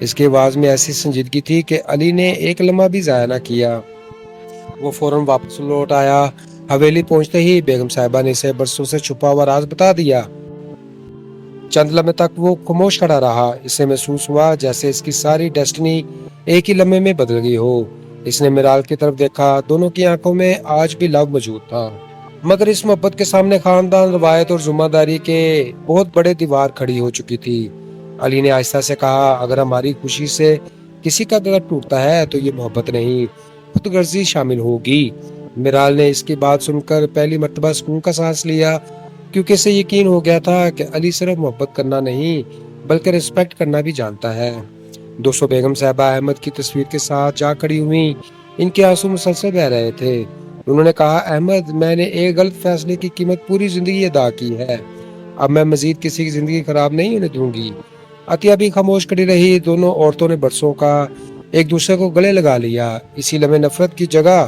اس کی آواز میں ایسی سنجیدگی تھی کہ علی نے ایک لمحہ بھی ضائع نہ کیا۔ وہ فوراً واپس لوٹ آیا۔ حویلی پہنچتے ہی بیگم صاحبہ نے اسے برسوں سے چھپا ہوا راز بتا دیا۔ چند لمحے تک وہ خاموش کھڑا رہا۔ اسے محسوس ہوا جیسے اس کی ساری ڈیسٹنی ایک ہی لمحے میں بدل گئی ہو۔ اس نے میرال کی طرف دیکھا، دونوں کی آنکھوں میں آج بھی لو موجود تھا، مگر اس محبت کے سامنے خاندان، روایت اور ذمہ داری کے بہت بڑے دیوار کھڑی ہو چکی تھی۔ علی نے آہستہ سے کہا، اگر ہماری خوشی سے کسی کا گلا ٹوٹتا ہے تو یہ محبت نہیں، خود غرضی شامل ہوگی۔ میرال نے اس کی بات سن کر پہلی مرتبہ سکون کا سانس لیا، کیونکہ اسے یقین ہو گیا تھا کہ علی صرف محبت کرنا نہیں بلکہ رسپیکٹ کرنا بھی جانتا ہے۔ دوستو، بیگم صاحبہ احمد کی تصویر کے ساتھ جا کھڑی ہوئی، ان کے آنسو مسلسل بہہ رہے تھے۔ انہوں نے کہا، احمد، میں نے ایک غلط فیصلے کی قیمت پوری زندگی ادا کی ہے، اب میں مزید کسی کی زندگی خراب نہیں ہونے دوں گی۔ عطیہ بھی خاموش کھڑی رہی۔ دونوں عورتوں نے برسوں کا ایک دوسرے کو گلے لگا لیا۔ اسی لمحے نفرت کی جگہ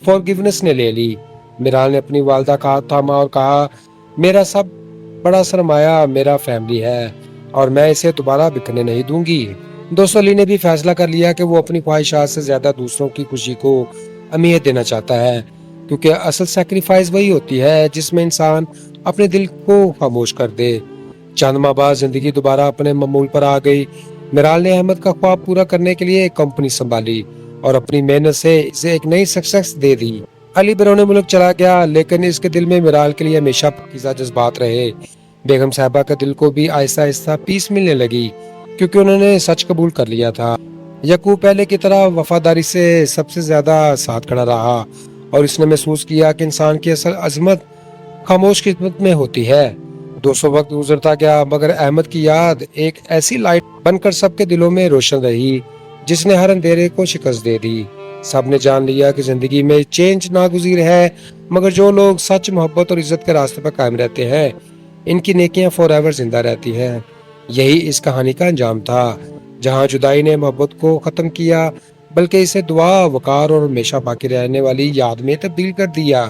فورگیونیس نے لے لی۔ میرال نے اپنی والدہ کا ہاتھ تھاما اور کہا، میرا سب بڑا سرمایہ میرا فیملی ہے اور میں اسے دوبارہ بکھرنے نہیں دوں گی۔ دوستو، علی نے بھی فیصلہ کر لیا کہ وہ اپنی خواہشات سے زیادہ دوسروں کی خوشی کو اہمیت دینا چاہتا ہے، کیونکہ اصل سیکریفائس وہی ہوتی ہے جس میں انسان اپنے دل کو خاموش کر دے۔ چند ماہ بعد زندگی دوبارہ اپنے معمول پر آ گئی۔ میرال نے احمد کا خواب پورا کرنے کے لیے ایک کمپنی سنبھالی اور اپنی محنت سے اسے ایک نئی سکسیس دے دی۔ علی بیرون ملک چلا گیا، لیکن اس کے دل میں میرال کے لیے ہمیشہ پاکیزہ جذبات رہے۔ بیگم صاحبہ کے دل کو بھی آہستہ آہستہ پیس ملنے لگی، کیونکہ انہوں نے سچ قبول کر لیا تھا۔ یعقوب پہلے کی طرح وفاداری سے سب سے زیادہ ساتھ کھڑا رہا، اور اس نے محسوس کیا کہ انسان کی اصل عظمت خاموش خدمت میں ہوتی ہے۔ 200 وقت گزرتا گیا، مگر احمد کی یاد ایک ایسی لائٹ بن کر سب کے دلوں میں روشن رہی جس نے ہر اندھیرے کو شکست دے دی۔ سب نے جان لیا کہ زندگی میں چینج ناگزیر ہے، مگر جو لوگ سچ، محبت اور عزت کے راستے پر قائم رہتے ہیں، ان کی نیکیاں فور ایور زندہ رہتی ہیں۔ یہی اس کہانی کا انجام تھا، جہاں جدائی نے محبت کو ختم کیا بلکہ اسے دعا، وقار اور ہمیشہ باقی رہنے والی یاد میں تبدیل کر دیا۔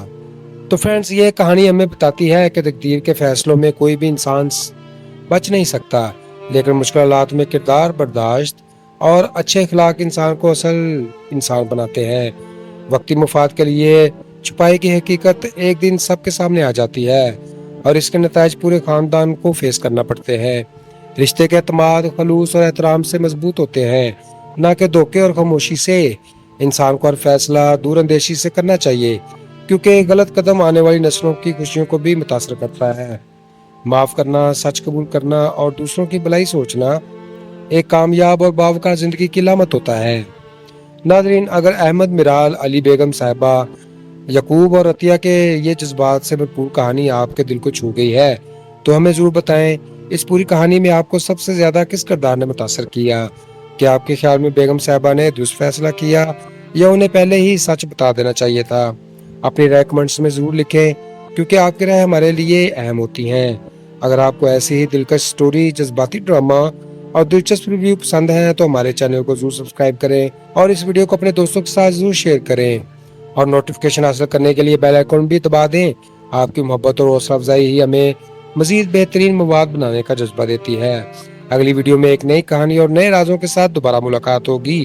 تو فرینڈز، یہ کہانی ہمیں بتاتی ہے کہ تقدیر کے فیصلوں میں کوئی بھی انسان بچ نہیں سکتا، لیکن مشکلات میں کردار، برداشت اور اچھے اخلاق انسان کو اصل انسان بناتے ہیں۔ وقتی مفاد کے لیے چھپائی کی حقیقت ایک دن سب کے سامنے آ جاتی ہے، اور اس کے نتائج پورے خاندان کو فیس کرنا پڑتے ہیں۔ رشتے کے اعتماد، خلوص اور احترام سے مضبوط ہوتے ہیں، نہ کہ دھوکے اور خاموشی سے۔ انسان کو ہر فیصلہ دور اندیشی سے کرنا چاہیے، کیونکہ غلط قدم آنے والی نسلوں کی خوشیوں کو بھی متاثر کرتا ہے۔ معاف کرنا، سچ قبول کرنا اور دوسروں کی بھلائی سوچنا ایک کامیاب اور باوقار زندگی کی علامت ہوتا ہے۔ ناظرین، اگر احمد، میرال، علی، بیگم صاحبہ، یعقوب اور عطیہ کے یہ جذبات سے بھرپور کہانی آپ کے دل کو چھو گئی ہے تو ہمیں ضرور بتائیں، اس پوری کہانی میں آپ کو سب سے زیادہ کس کردار نے متاثر کیا؟ کیا آپ کے خیال میں بیگم صاحبہ نے درست فیصلہ کیا یا انہیں پہلے ہی سچ بتا دینا چاہیے تھا؟ اپنی رائے کمنٹس میں ضرور لکھیں، کیونکہ آپ کی رائے ہمارے لیے اہم ہوتی ہیں۔ اگر آپ کو ایسی ہی دلکش سٹوری، جذباتی ڈرامہ اور دلچسپ ریویو پسند ہیں تو ہمارے چینل کو ضرور سبسکرائب کریں اور اس ویڈیو کو اپنے دوستوں کے ساتھ ضرور شیئر کریں، اور نوٹیفیکیشن حاصل کرنے کے لیے بیل آئیکن بھی دبا دیں۔ آپ کی محبت اور حوصلہ افزائی ہی ہمیں مزید بہترین مواد بنانے کا جذبہ دیتی ہے۔ اگلی ویڈیو میں ایک نئی کہانی اور نئے رازوں کے ساتھ دوبارہ ملاقات ہوگی۔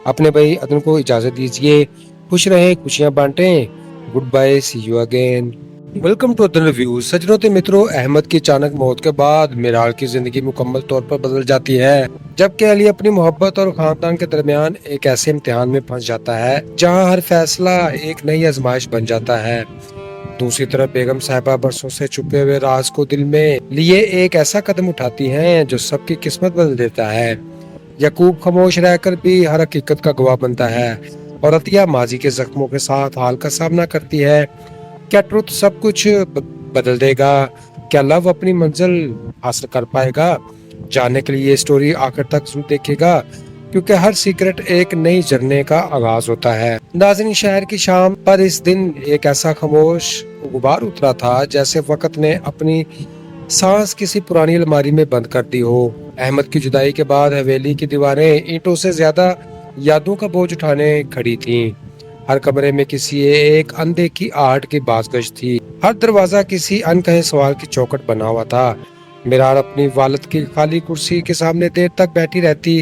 اپنے بھائی عدن کو اجازت دیجیے، خوش رہیں، خوشیاں بانٹیں۔ Good bye, see you again. Welcome to Adan reviews. سجنوں تے مترو، احمد کی اچانک موت کے بعد میرال کی زندگی مکمل طور پر بدل جاتی ہے، جبکہ علی اپنی محبت اور خاندان کے درمیان ایک ایسے امتحان میں پھنس جاتا ہے جہاں ہر فیصلہ ایک نئی آزمائش بن جاتا ہے۔ دوسری طرف بیگم صاحبہ برسوں سے چھپے ہوئے راز کو دل میں لیے ایک ایسا قدم اٹھاتی ہیں جو سب کی قسمت بدل دیتا ہے۔ یعقوب خاموش رہ کر بھی ہر حقیقت کا گواہ بنتا ہے، اور عطیہ ماضی کے زخموں کے ساتھ حال کا سامنا کرتی ہے۔ کیا ٹروتھ سب کچھ بدل دے گا؟ کیا لو اپنی منزل حاصل کر پائے گا؟ جاننے کے لیے یہ سٹوری آخر تک ضرور دیکھے گا، کیونکہ ہر سیکرٹ ایک نئی جرنی کا آغاز ہوتا ہے۔ ناظرین، شہر کی شام پر اس دن ایک ایسا خاموش غبار اترا تھا جیسے وقت نے اپنی سانس کسی پرانی الماری میں بند کر دی ہو۔ احمد کی جدائی کے بعد حویلی کی دیواریں اینٹوں سے زیادہ یادوں کا بوجھ اٹھانے کھڑی تھیں۔ ہر کمرے میں کسی ایک اندیکھی آہٹ کی باز گشت تھی، ہر دروازہ کسی انکہے سوال کی چوکھٹ بنا ہوا تھا۔ میرال اپنی والد کی خالی کرسی کے سامنے دیر تک بیٹھی رہتی،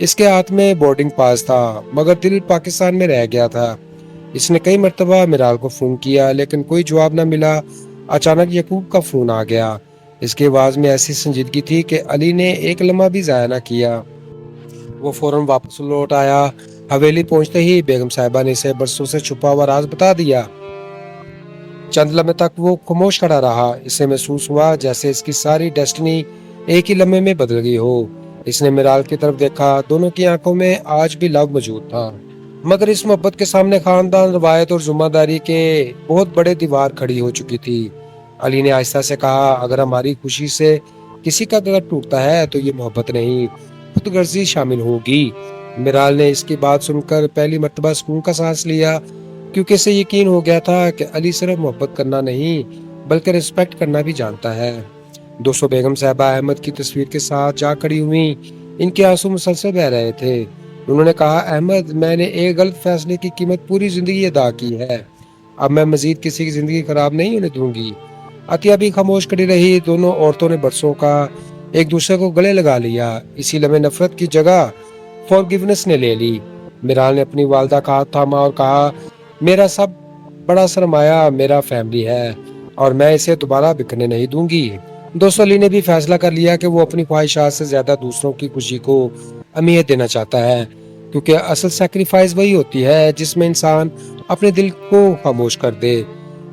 اس کے ہاتھ میں بورڈنگ پاس تھا مگر دل پاکستان میں رہ گیا تھا۔ اس نے کئی مرتبہ میرال کو فون کیا لیکن کوئی جواب نہ ملا۔ اچانک یعقوب کا فون آ گیا۔ اس کی آواز میں ایسی سنجیدگی تھی کہ علی نے ایک لمحہ بھی ضائع نہ کیا۔ وہ فوراً واپس لوٹ آیا۔ حویلی پہنچتے ہی بیگم صاحبہ نے اسے برسوں سے چھپا ہوا راز بتا دیا۔ چند لمحے تک وہ خاموش کھڑا رہا۔ اسے محسوس ہوا جیسے اس کی ساری ڈیسٹنی ایک ہی لمحے میں بدل گئی ہو۔ اس نے میرال کی طرف دیکھا۔ دونوں کی آنکھوں میں آج بھی لو موجود تھا، مگر اس محبت کے سامنے خاندان، روایت اور ذمہ داری کے بہت بڑے دیوار کھڑی ہو چکی تھی۔ علی نے آہستہ سے کہا، اگر ہماری خوشی سے کسی کا گلا ٹوٹتا ہے تو یہ محبت نہیں، خود غرضی شامل ہوگی۔ میرال نے اس کی بات سن کر پہلی مرتبہ سکون کا سانس لیا، کیونکہ اسے یقین ہو گیا تھا کہ علی صرف محبت کرنا نہیں بلکہ رسپیکٹ کرنا بھی جانتا ہے۔ دوستو، بیگم صاحبہ احمد کی تصویر کے ساتھ جا کھڑی ہوئی۔ ان کے آنسو مسلسل بہہ رہے تھے۔ انہوں نے کہا، احمد، میں نے ایک غلط فیصلے کی قیمت پوری زندگی ادا کی ہے۔ اب میں مزید کسی کی زندگی خراب نہیں ہونے دوں گی۔ عطیہ بھی خاموش کھڑی رہی۔ دونوں عورتوں نے برسوں کا ایک دوسرے کو گلے لگا لیا۔ اسی لمحے نفرت کی جگہ فورگیونس نے لے لی۔ میرال نے اپنی والدہ کا ہاتھ تھاما اور کہا، میرا سب بڑا سرمایہ میرا فیملی ہے اور میں اسے دوبارہ بکھرنے نہیں دوں گی۔ دوستو، علی نے بھی فیصلہ کر لیا کہ وہ اپنی خواہشات سے زیادہ دوسروں کی خوشی کو اہمیت دینا چاہتا ہے، کیونکہ اصل سیکریفائس وہی ہوتی ہے جس میں انسان اپنے دل کو خاموش کر دے۔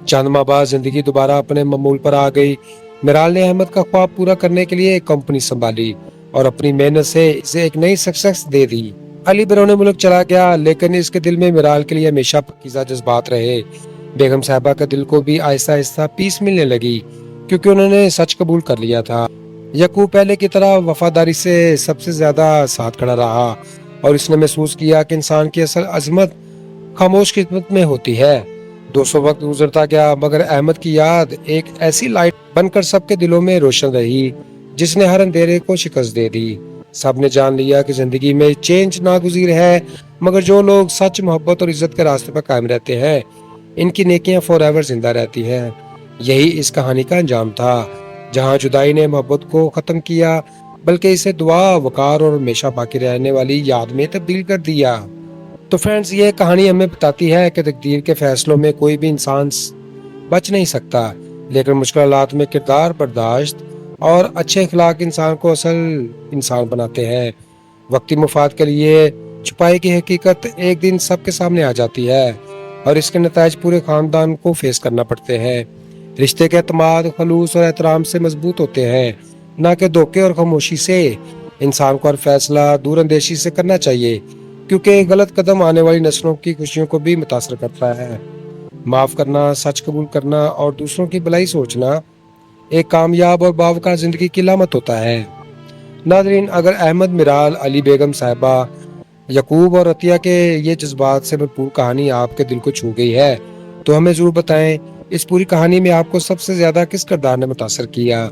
چند ماہ بعد زندگی دوبارہ اپنے معمول پر آ گئی۔ میرال نے احمد کا خواب پورا کرنے کے لیے ایک کمپنی سنبھالی اور اپنی محنت سے اسے ایک نئی سکسیس دے دی۔ علی بیرون ملک چلا گیا، لیکن اس کے دل میں میرال کے لیے ہمیشہ پاکیزہ جذبات رہے۔ بیگم صاحبہ کا دل کو بھی آہستہ آہستہ پیس ملنے لگی، کیونکہ انہوں نے سچ قبول کر لیا تھا۔ یعقوب پہلے کی طرح وفاداری سے سب سے زیادہ ساتھ کھڑا رہا اور اس نے محسوس کیا کہ انسان کی اصل عظمت خاموش خدمت میں ہوتی ہے۔ 200 وقت گزرتا گیا، مگر احمد کی یاد ایک ایسی لائٹ بن کر سب کے دلوں میں روشن رہی جس نے ہر اندھیرے کو شکست دے دی۔ سب نے جان لیا کہ زندگی میں چینج ناگزیر ہے، مگر جو لوگ سچ، محبت اور عزت کے راستے پر قائم رہتے ہیں، ان کی نیکیاں فور ایور زندہ رہتی ہیں۔ یہی اس کہانی کا انجام تھا، جہاں جدائی نے محبت کو ختم کیا بلکہ اسے دعا، وقار اور ہمیشہ باقی رہنے والی یاد میں تبدیل کر دیا۔ تو فرینڈز، یہ کہانی ہمیں بتاتی ہے کہ تقدیر کے فیصلوں میں کوئی بھی انسان بچ نہیں سکتا، لیکن مشکل حالات میں کردار، برداشت اور اچھے اخلاق انسان کو اصل انسان بناتے ہیں۔ وقتی مفاد کے لیے چھپائی کی حقیقت ایک دن سب کے سامنے آ جاتی ہے اور اس کے نتائج پورے خاندان کو فیس کرنا پڑتے ہیں۔ رشتے کے اعتماد، خلوص اور احترام سے مضبوط ہوتے ہیں، نہ کہ دھوکے اور خاموشی سے۔ انسان کو ہر فیصلہ دور اندیشی سے کرنا چاہیے، کیونکہ غلط قدم آنے والی نسلوں کی خوشیوں کو بھی متاثر کرتا ہے۔ معاف کرنا، سچ قبول کرنا اور دوسروں کی بھلائی سوچنا ایک کامیاب اور باوقار زندگی کی علامت ہوتا ہے۔ ناظرین، اگر احمد، میرال، علی بیگم صاحبہ، یعقوب اور عطیہ کے یہ جذبات سے بھرپور کہانی آپ کے دل کو چھو گئی ہے تو ہمیں ضرور بتائیں، اس پوری کہانی میں آپ کو سب سے زیادہ کس کردار نے متاثر کیا؟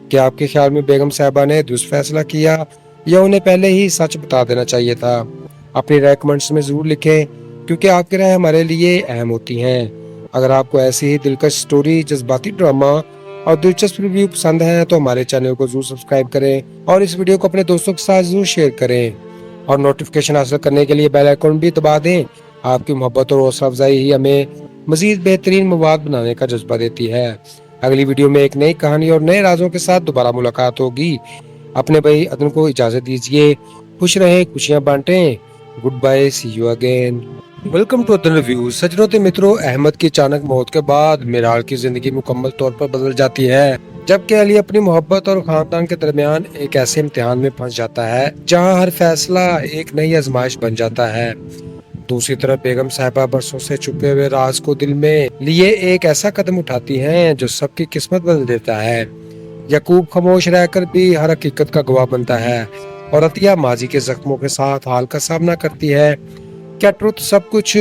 کیا آپ کے خیال میں بیگم صاحبہ نے درست فیصلہ کیا یا انہیں پہلے ہی سچ بتا دینا چاہیے تھا؟ اپنی رائے کمنٹس میں ضرور لکھیں، کیونکہ آپ کی رائے ہمارے لیے اہم ہوتی ہیں۔ اگر آپ کو ایسی ہی دلکش سٹوری، جذباتی ڈرامہ اور دلچسپ ریویو پسند ہیں تو ہمارے چینل کو ضرور سبسکرائب کریں اور اس ویڈیو کو اپنے دوستوں کے ساتھ ضرور شیئر کریں، اور نوٹیفیکیشن حاصل کرنے کے لیے بیل آئیکن بھی دبا دیں۔ آپ کی محبت اور حوصلہ افزائی ہی ہمیں مزید بہترین مواد بنانے کا جذبہ دیتی ہے۔ اگلی ویڈیو میں ایک نئی کہانی اور نئے رازوں کے ساتھ دوبارہ ملاقات ہوگی۔ اپنے بھائی عدن کو اجازت دیجیے۔ خوش رہیں، خوشیاں بانٹیں۔ Good bye, see you again. Welcome to Adan review. سجنوں تے متروں، احمد کی اچانک موت کے بعد میرال کی زندگی مکمل طور پر بدل جاتی ہے، جبکہ علی اپنی محبت اور خاندان کے درمیان ایک ایسے امتحان میں پھنس جاتا ہے جہاں ہر فیصلہ ایک نئی آزمائش بن جاتا ہے۔ دوسری طرف بیگم صاحبہ برسوں سے چھپے ہوئے راز کو دل میں لیے ایک ایسا قدم اٹھاتی ہیں جو سب کی قسمت بدل دیتا ہے۔ یعقوب خاموش رہ کر بھی ہر حقیقت کا گواہ بنتا ہے اور عطیہ ماضی کے زخموں کے ساتھ حال کا سامنا کرتی ہے۔ کیا ٹروتھ سب کچھ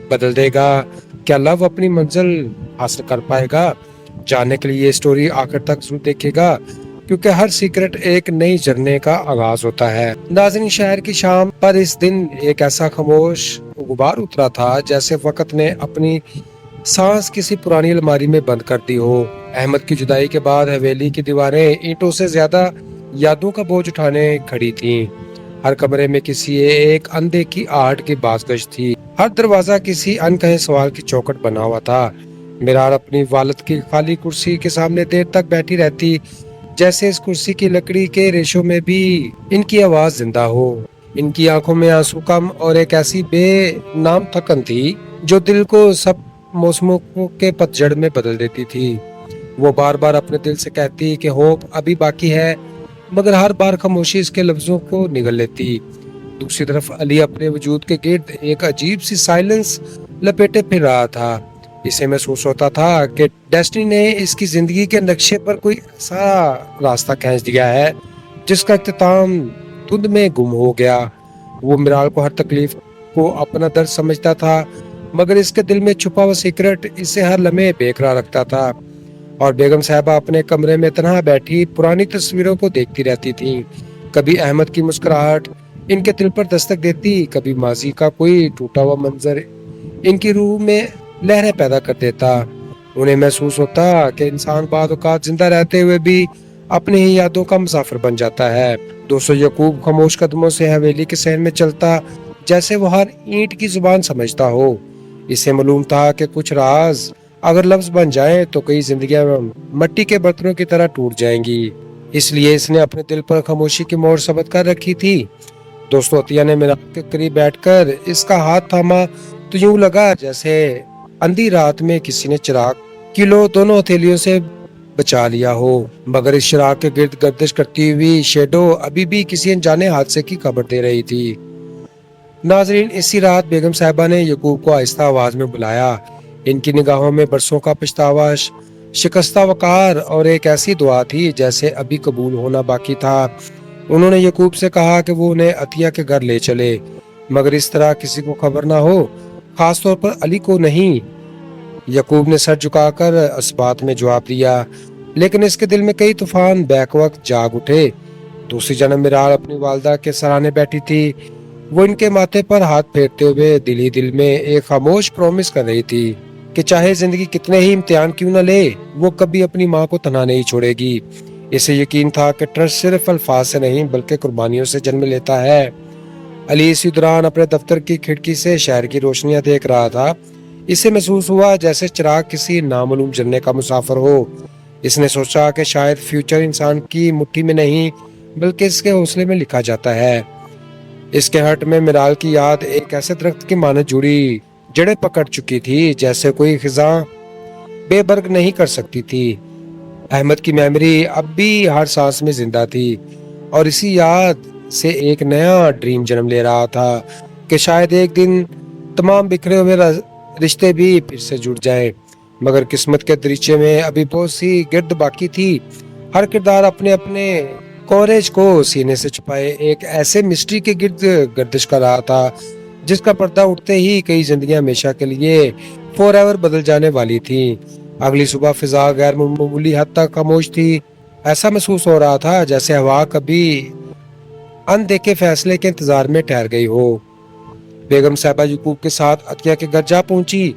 بدل دے گا؟ کیا لو اپنی منزل حاصل کر پائے گا؟ جاننے کے لیے یہ سٹوری آخر تک ضرور دیکھے گا، کیونکہ ہر سیکرٹ ایک نئی جرنی کا آغاز ہوتا ہے۔ ناظرین، شہر کی شام پر اس دن ایک ایسا خاموش غبار اترا تھا جیسے وقت نے اپنی سانس کسی پرانی الماری میں بند کر دی ہو۔ احمد کی جدائی کے بعد حویلی کی دیواریں اینٹوں سے زیادہ یادوں کا بوجھ اٹھانے کھڑی تھیں۔ ہر کمرے میں کسی ایک اندھے کی آہٹ کی بازگشت تھی، ہر دروازہ کسی انکہے سوال کی چوکھٹ بنا ہوا تھا۔ میرال اپنی والد کی خالی کرسی کے سامنے دیر تک بیٹھی رہتی، جیسے اس کرسی کی لکڑی کے ریشوں میں بھی ان کی آواز زندہ ہو۔ ان کی آنکھوں میں آنسو کم اور ایک ایسی بے نام تھکن تھی جو دل کو سب موسموں کے پتجھڑ میں بدل دیتی تھی۔ وہ بار بار اپنے دل سے کہتی کہ ہوپ ابھی باقی ہے، مگر ہر بار خاموشی اس کے لفظوں کو نگل لیتی۔ دوسری طرف علی اپنے وجود کے گرد ایک عجیب سی سائلنس لپیٹے پھر رہا تھا۔ اسے محسوس ہوتا تھا کہ ڈیسٹنی نے اس کی زندگی کے نقشے پر کوئی ایسا راستہ کھینچ دیا ہے جس کا اختتام دھند میں گم ہو گیا۔ وہ میرال کو ہر تکلیف کو اپنا درد سمجھتا تھا، مگر اس کے دل میں چھپا ہوا سیکرٹ اسے ہر لمحے بے قرار رکھتا تھا۔ اور بیگم صاحبہ اپنے کمرے میں تنہا بیٹھی پرانی تصویروں کو دیکھتی رہتی تھیں۔ کبھی احمد کی مسکراہٹ ان کے دل پر دستک دیتی، کبھی ماضی کا کوئی ٹوٹا ہوا منظر ان کی روح میں لہریں پیدا کر دیتا۔ انہیں محسوس ہوتا کہ انسان بعض اوقات زندہ رہتے ہوئے بھی اپنی ہی یادوں کا مسافر بن جاتا ہے۔ دوستو، یعقوب خاموش قدموں سے حویلی کے صحن میں چلتا، جیسے وہ ہر اینٹ کی زبان سمجھتا ہو۔ اسے معلوم تھا کہ کچھ راز اگر لفظ بن جائیں تو کئی زندگیاں مٹی کے برتنوں کی طرح ٹوٹ جائیں گی، اس لیے اس نے اپنے دل پر خاموشی کی مہر ثبت کر رکھی تھی۔ دوستو، عطیہ نے میرال کے قریب بیٹھ کر اس کا ہاتھ تھاما تو یوں لگا جیسے اندھی رات میں کسی نے چراغ کی لو دونوں ہتھیلیوں سے بچا لیا ہو، مگر اس چراغ کے گرد گردش کرتی ہوئی شیڈو ابھی بھی کسی انجانے حادثے کی خبر دے رہی تھی۔ ناظرین، اسی رات بیگم صاحبہ نے یعقوب کو آہستہ آواز میں بلایا۔ ان کی نگاہوں میں برسوں کا پچھتاوا، شکستہ وقار اور ایک ایسی دعا تھی جیسے ابھی قبول ہونا باقی تھا۔ انہوں نے یعقوب سے کہا کہ وہ انہیں عطیہ کے گھر لے چلے، مگر اس طرح کسی کو خبر نہ ہو، خاص طور پر علی کو نہیں۔ یعقوب نے سر جھکا کر اس بات میں جواب دیا، لیکن اس کے دل میں کئی طوفان بیک وقت جاگ اٹھے۔ دوسری جانب میرال اپنی والدہ کے سرانے بیٹھی تھی۔ وہ ان کے ماتھے پر ہاتھ پھیرتے ہوئے دل ہی دل میں ایک خاموش پرومس کر رہی تھی کہ چاہے زندگی کتنے ہی امتحان کیوں نہ لے، وہ کبھی اپنی ماں کو تنہا نہیں چھوڑے گی۔ اسے یقین تھا کہ ٹرسٹ صرف الفاظ سے نہیں بلکہ قربانیوں سے جنم لیتا ہے۔ علی اسی دوران اپنے دفتر کی کھڑکی سے شہر کی روشنیاں دیکھ رہا تھا۔ اسے محسوس ہوا جیسے چراغ کسی نامعلوم جننے کا مسافر ہو۔ اس نے سوچا کہ شاید فیوچر انسان کی مٹھی میں نہیں بلکہ اس کے حوصلے میں لکھا جاتا ہے۔ اس کے ہرٹ میں میرال کی یاد ایک ایسے درخت کی مانند جڑی جڑیں پکڑ چکی تھی جیسے کوئی خزاں بے برگ نہیں کر سکتی تھی۔ احمد کی میموری اب بھی ہر سانس میں زندہ تھی، اور اسی یاد سے ایک نیا ڈریم جنم لے رہا تھا کہ شاید ایک دن تمام بکھرے ہوئے رشتے بھی پھر سے جڑ جائیں۔ مگر قسمت کے دریچے میں ابھی بہت سی گرد باقی تھی۔ ہر کردار اپنے اپنے کوریج کو سینے سے چھپائے ایک ایسے مسٹری کے گرد گردش کر رہا تھا جس کا پردہ اٹھتے ہی کئی زندگیاں ہمیشہ کے لیے فور ایور بدل جانے والی تھی۔ اگلی صبح فضا غیر معمولی حد تک خاموش تھی۔ ایسا محسوس ہو رہا تھا جیسے ہوا کبھی اندیکھے فیصلے کے انتظار میں ٹھہر گئی ہو۔ بیگم صاحبہ یعقوب کے ساتھ عطیہ کے گھر جا پہنچی۔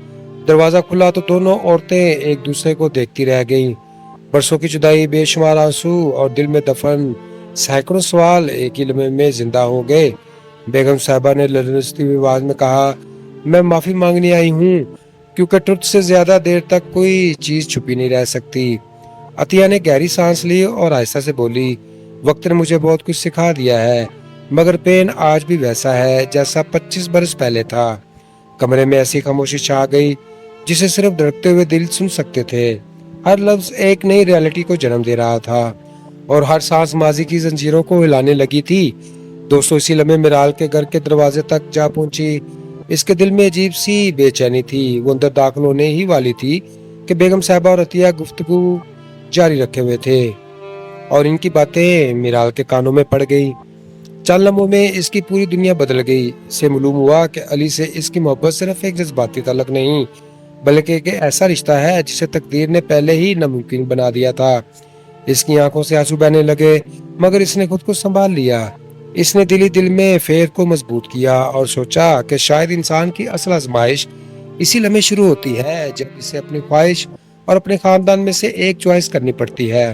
دروازہ کھلا تو دونوں عورتیں ایک دوسرے کو دیکھتی رہ گئیں۔ برسوں کی جدائی، بے شمار آنسو اور دل میں دفن سینکڑوں سوال ایک ہی لمحے میں زندہ ہو گئے۔ بیگم صاحبہ نے لرزتی ہوئی آواز میں کہا، میں معافی مانگنے آئی ہوں، کیونکہ ٹروت سے زیادہ دیر تک کوئی چیز چھپی نہیں رہ سکتی۔ عطیہ نے گہری سانس لی اور آہستہ سے بولی، وقت نے مجھے بہت کچھ سکھا دیا ہے، مگر پین آج بھی ویسا ہے جیسا 25 برس پہلے تھا۔ کمرے میں ایسی خاموشی چھا گئی جسے صرف دھڑکتے ہوئے دل سن سکتے تھے۔ ہر لفظ ایک نئی ریالٹی کو جنم دے رہا تھا اور ہر سانس ماضی کی زنجیروں کو ہلانے لگی تھی۔ دوستو، اسی لمحے میرال کے گھر کے دروازے تک جا پہنچی۔ اس کے دل میں عجیب سی بے چینی تھی۔ وہ اندر داخل ہونے ہی والی تھی کہ بیگم صاحبہ اور عطیہ گفتگو جاری رکھے ہوئے تھے اور ان کی باتیں میرال کے کانوں میں پڑ گئی۔ چند لمحوں میں اس کی پوری دنیا بدل گئی۔ اسے معلوم ہوا کہ علی سے اس کی محبت صرف ایک جذباتی تعلق نہیں بلکہ ایک ایسا رشتہ ہے جسے تقدیر نے پہلے ہی ناممکن بنا دیا تھا۔ اس کی آنکھوں سے آنسو بہنے لگے، مگر اس نے خود کو سنبھال لیا۔ اس نے دل ہی دل میں فیر کو مضبوط کیا اور سوچا کہ شاید انسان کی اصل آزمائش اسی لمحے شروع ہوتی ہے جب اسے اپنی خواہش اور اپنے خاندان میں سے ایک چوائس کرنی پڑتی ہے۔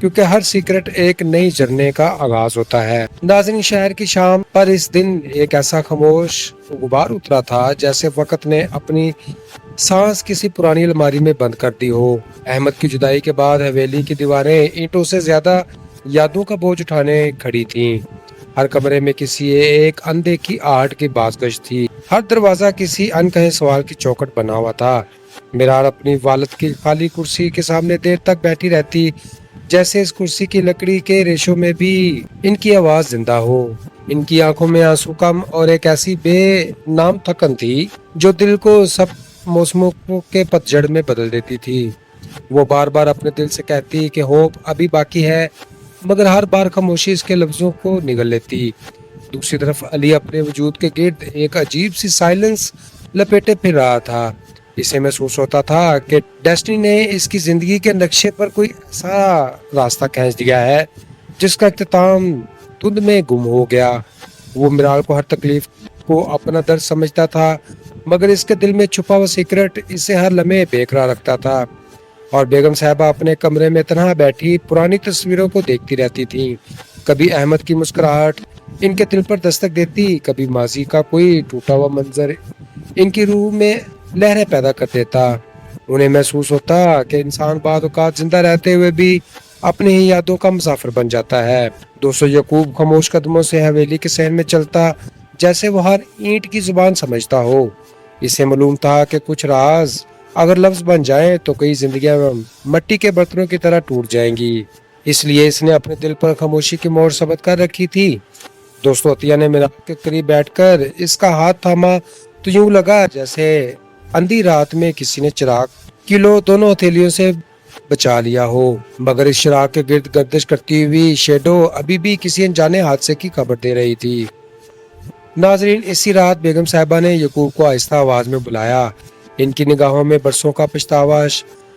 کیونکہ ہر سیکرٹ ایک نئی جرنے کا آغاز ہوتا ہے۔ ناظرین، شہر کی شام پر اس دن ایک ایسا خاموش غبار اترا تھا جیسے وقت نے اپنی سانس کسی پرانی الماری میں بند کر دی ہو۔ احمد کی جدائی کے بعد حویلی کی دیواریں اینٹوں سے زیادہ یادوں کا بوجھ اٹھانے کھڑی تھیں۔ ہر کمرے میں کسی ایک اندھے کی آہٹ کی بازگشت تھی، ہر دروازہ کسی انکہے سوال کی چوکھٹ بنا ہوا تھا۔ میرار اپنی والد کی خالی کرسی کے سامنے دیر تک بیٹھی رہتی، جیسے اس کرسی کی لکڑی کے ریشوں میں بھی ان کی آواز زندہ ہو۔ ان کی آنکھوں میں آنسو کم اور ایک ایسی بے نام تھکن تھی جو دل کو سب موسموں کے پتجھڑ میں بدل دیتی تھی۔ وہ بار بار اپنے دل سے کہتی کہ ہوپ ابھی باقی ہے، مگر ہر بار خاموشی اس کے لفظوں کو نگل لیتی۔ دوسری طرف علی اپنے وجود کے گرد ایک عجیب سی سائلنس لپیٹے پھر رہا تھا۔ اسے محسوس ہوتا تھا کہ ڈیسٹنی نے اس کی زندگی کے نقشے پر کوئی ایسا راستہ کھینچ دیا ہے جس کا اختتام دھند میں گم ہو گیا۔ وہ میرال کو ہر تکلیف کو اپنا درد سمجھتا تھا، مگر اس کے دل میں چھپا ہوا سیکرٹ اسے ہر لمحے بے قرار رکھتا تھا۔ اور بیگم صاحبہ اپنے کمرے میں تنہا بیٹھی پرانی تصویروں کو دیکھتی رہتی تھیں۔ کبھی احمد کی مسکراہٹ ان کے دل پر دستک دیتی، کبھی ماضی کا کوئی ٹوٹا ہوا منظر ان کی روح میں لہریں پیدا کر دیتا۔ انہیں محسوس ہوتا کہ انسان بعض اوقات زندہ رہتے ہوئے بھی اپنی ہی یادوں کا مسافر بن جاتا ہے۔ دوستو، یعقوب خاموش قدموں سے حویلی کے صحن میں چلتا، جیسے وہ ہر اینٹ کی زبان سمجھتا ہو۔ اسے معلوم تھا کہ کچھ راز اگر لفظ بن جائیں تو کئی زندگیاں مٹی کے برتنوں کی طرح ٹوٹ جائیں گی۔ اس لیے اس نے اپنے دل پر خاموشی کی مہر ثبت کر رکھی تھی۔ دوستو، عطیہ نے میرال کے قریب بیٹھ کر اس کا ہاتھ تھاما تو یوں لگا جیسے اندھی رات میں کسی نے چراغ کی لو دونوں ہتھیلیوں سے بچا لیا ہو، مگر اس چراغ کے گرد گردش کرتی ہوئی شیڈو ابھی بھی کسی انجانے حادثے کی خبر دے رہی تھی۔ ناظرین، اسی رات بیگم صاحبہ نے یعقوب کو آہستہ آواز میں بلایا۔ ان کی نگاہوں میں برسوں کا پچھتاوا،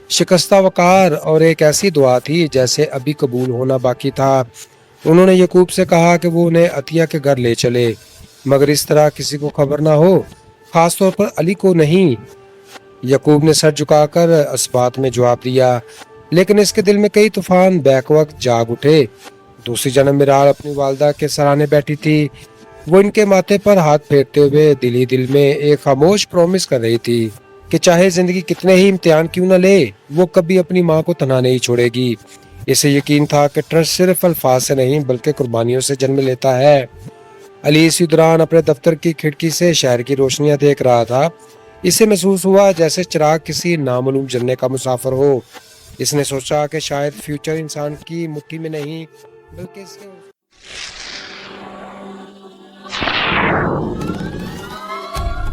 شکستہ وقار اور ایک ایسی دعا تھی جیسے ابھی قبول ہونا باقی تھا۔ انہوں نے یعقوب سے کہا کہ وہ انہیں عطیہ کے گھر لے چلے، مگر اس طرح کسی کو خبر نہ ہو، خاص طور پر علی کو نہیں۔ یعقوب نے سر جھکا کر اثبات میں جواب دیا، لیکن اس کے دل میں کئی طوفان بیک وقت جاگ اٹھے۔ دوسری جانب میرال اپنی والدہ کے سرانے بیٹھی تھی۔ وہ ان کے ماتھے پر ہاتھ پھیرتے ہوئے دل ہی دل میں ایک خاموش پرومس کر رہی تھی کہ چاہے زندگی کتنے ہی امتحان کیوں نہ لے، وہ کبھی اپنی ماں کو تنہا نہیں چھوڑے گی۔ اسے یقین تھا کہ ٹرسٹ صرف الفاظ سے نہیں بلکہ قربانیوں سے جنم لیتا ہے۔ علی اسی دوران اپنے دفتر کی کھڑکی سے شہر کی روشنیاں دیکھ رہا تھا۔ اسے محسوس ہوا جیسے چراغ کسی نامعلوم جرنے کا مسافر ہو۔ اس نے سوچا کہ شاید فیوچر انسان کی مٹھی میں نہیں بلکہ اس کے